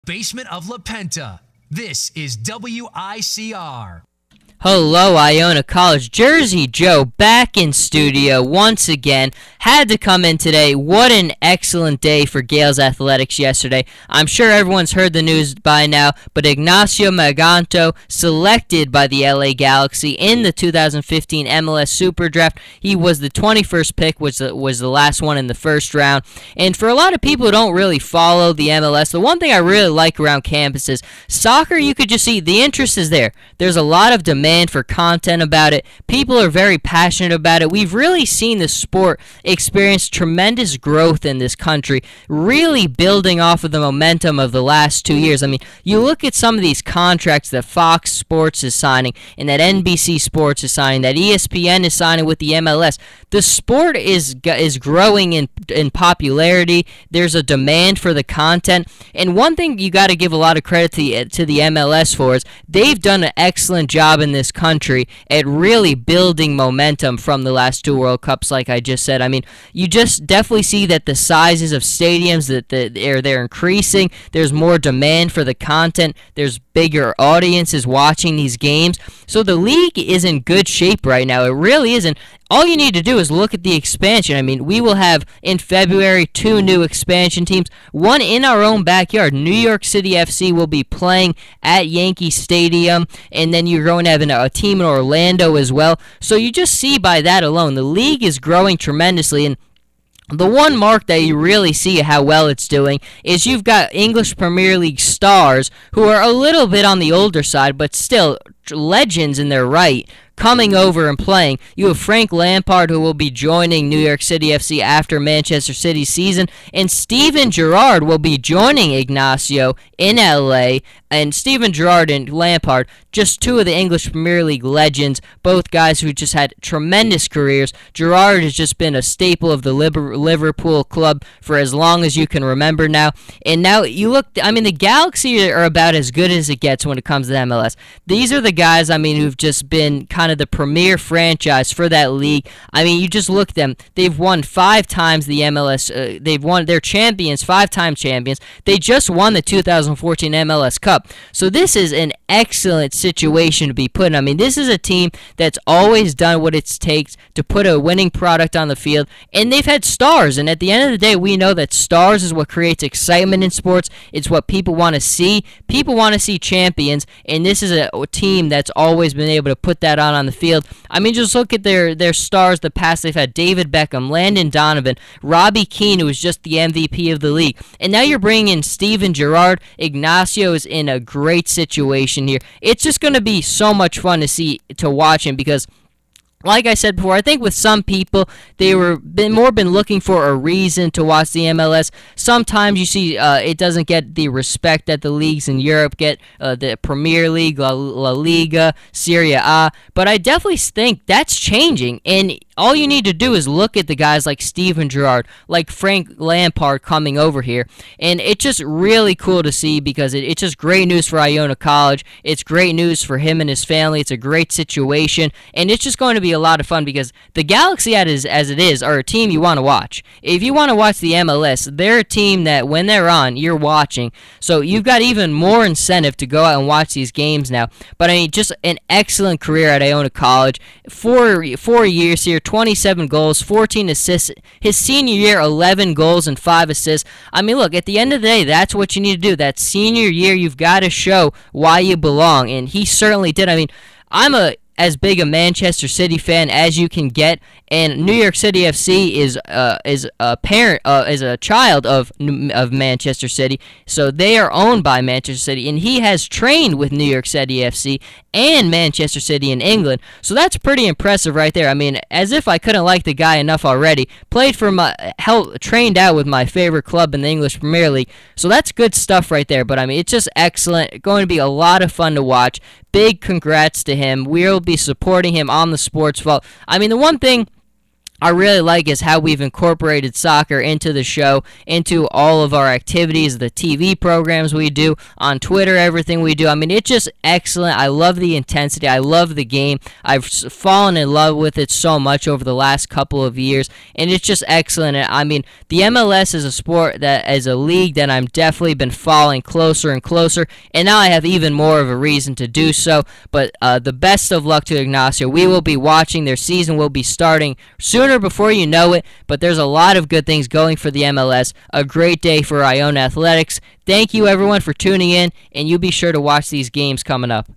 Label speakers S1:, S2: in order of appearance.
S1: Basement of La Penta. This is WICR.
S2: Hello, Iona College. Jersey Joe back in studio once again. Had to come in today. What an excellent day for Gales Athletics yesterday. I'm sure everyone's heard the news by now, but Ignacio Maganto selected by the LA Galaxy in the 2015 MLS SuperDraft. He was the 21st pick, was the last one in the first round. And for a lot of people who don't really follow the MLS, the one thing I really like around campus is soccer. You could just see the interest is there. There's a lot of demand for content about it. People are very passionate about it. We've really seen the sport experience tremendous growth in this country, really building off of the momentum of the last 2 years. I mean, you look at some of these contracts that Fox Sports is signing and that NBC Sports is signing, that ESPN is signing with the MLS. The sport is growing in popularity. There's a demand for the content. And one thing you got to give a lot of credit to the MLS for is they've done an excellent job in this country at really building momentum from the last two World Cups, like I just said. I mean, you just definitely see that the sizes of stadiums that they're increasing. There's more demand for the content. There's bigger audiences watching these games. So the league is in good shape right now. It really isn't. All you need to do is look at the expansion. I mean, we will have in February 2 new expansion teams, one in our own backyard. New York City FC will be playing at Yankee Stadium, and then you're going to have a team in Orlando as well. So you just see by that alone, the league is growing tremendously. And the one mark that you really see how well it's doing is you've got English Premier League stars who are a little bit on the older side, but still legends in their right, coming over and playing. You have Frank Lampard, who will be joining New York City FC after Manchester City's season, and Steven Gerrard will be joining Ignacio in LA. And Steven Gerrard and Lampard, just two of the English Premier League legends, both guys who just had tremendous careers. Gerrard has just been a staple of the Liverpool club for as long as you can remember now. And now you look, I mean, the Galaxy are about as good as it gets when it comes to the MLS. These are the guys, I mean, who've just been kind of the premier franchise for that league. I mean, you just look at them. They've won 5 times the MLS. They've won, they're champions, 5-time champions. They just won the 2014 MLS Cup. So this is an excellent situation to be put in. I mean, this is a team that's always done what it takes to put a winning product on the field, and they've had stars. And at the end of the day, we know that stars is what creates excitement in sports. It's what people want to see. People want to see champions, and this is a team that's always been able to put that on the field. I mean, just look at their stars the past. They've had David Beckham, Landon Donovan, Robbie Keane, who was just the MVP of the league. And now you're bringing in Steven Gerrard. Ignacio is in a great situation here. It's just going to be so much fun to watch him because, like I said before, I think with some people, they been looking for a reason to watch the MLS. Sometimes you see it doesn't get the respect that the leagues in Europe get, the Premier League, La Liga, Serie A. But I definitely think that's changing, and all you need to do is look at the guys like Steven Gerrard, like Frank Lampard coming over here, and it's just really cool to see because it's just great news for Iona College. It's great news for him and his family. It's a great situation, and it's just going to be a lot of fun because the Galaxy, as it is, are a team you want to watch. If you want to watch the MLS, they're a team that when they're on, you're watching. So you've got even more incentive to go out and watch these games now. But I mean, just an excellent career at Iona College. 4 years here, 27 goals, 14 assists. His senior year, 11 goals and 5 assists. I mean, look, at the end of the day, that's what you need to do. That senior year, you've got to show why you belong, and he certainly did. I mean, I'm as big a Manchester City fan as you can get, and New York City FC is a child of Manchester City, so they are owned by Manchester City, and he has trained with New York City FC and Manchester City in England, so that's pretty impressive right there. I mean, as if I couldn't like the guy enough already. Trained out with my favorite club in the English Premier League, so that's good stuff right there. But I mean, it's just excellent. Going to be a lot of fun to watch. Big congrats to him. We'll be supporting him on the Sports Vault. I mean, the one thing I really like is how we've incorporated soccer into the show, into all of our activities, the TV programs we do, on Twitter, everything we do. I mean, it's just excellent. I love the intensity. I love the game. I've fallen in love with it so much over the last couple of years, and it's just excellent. And, I mean, the MLS is a sport that is a league that I'm definitely been following closer and closer, and now I have even more of a reason to do so. But the best of luck to Ignacio. We will be watching. Their season will be starting sooner before you know it, but there's a lot of good things going for the MLS. A great day for Iona Athletics. Thank you, everyone, for tuning in, and you be sure to watch these games coming up.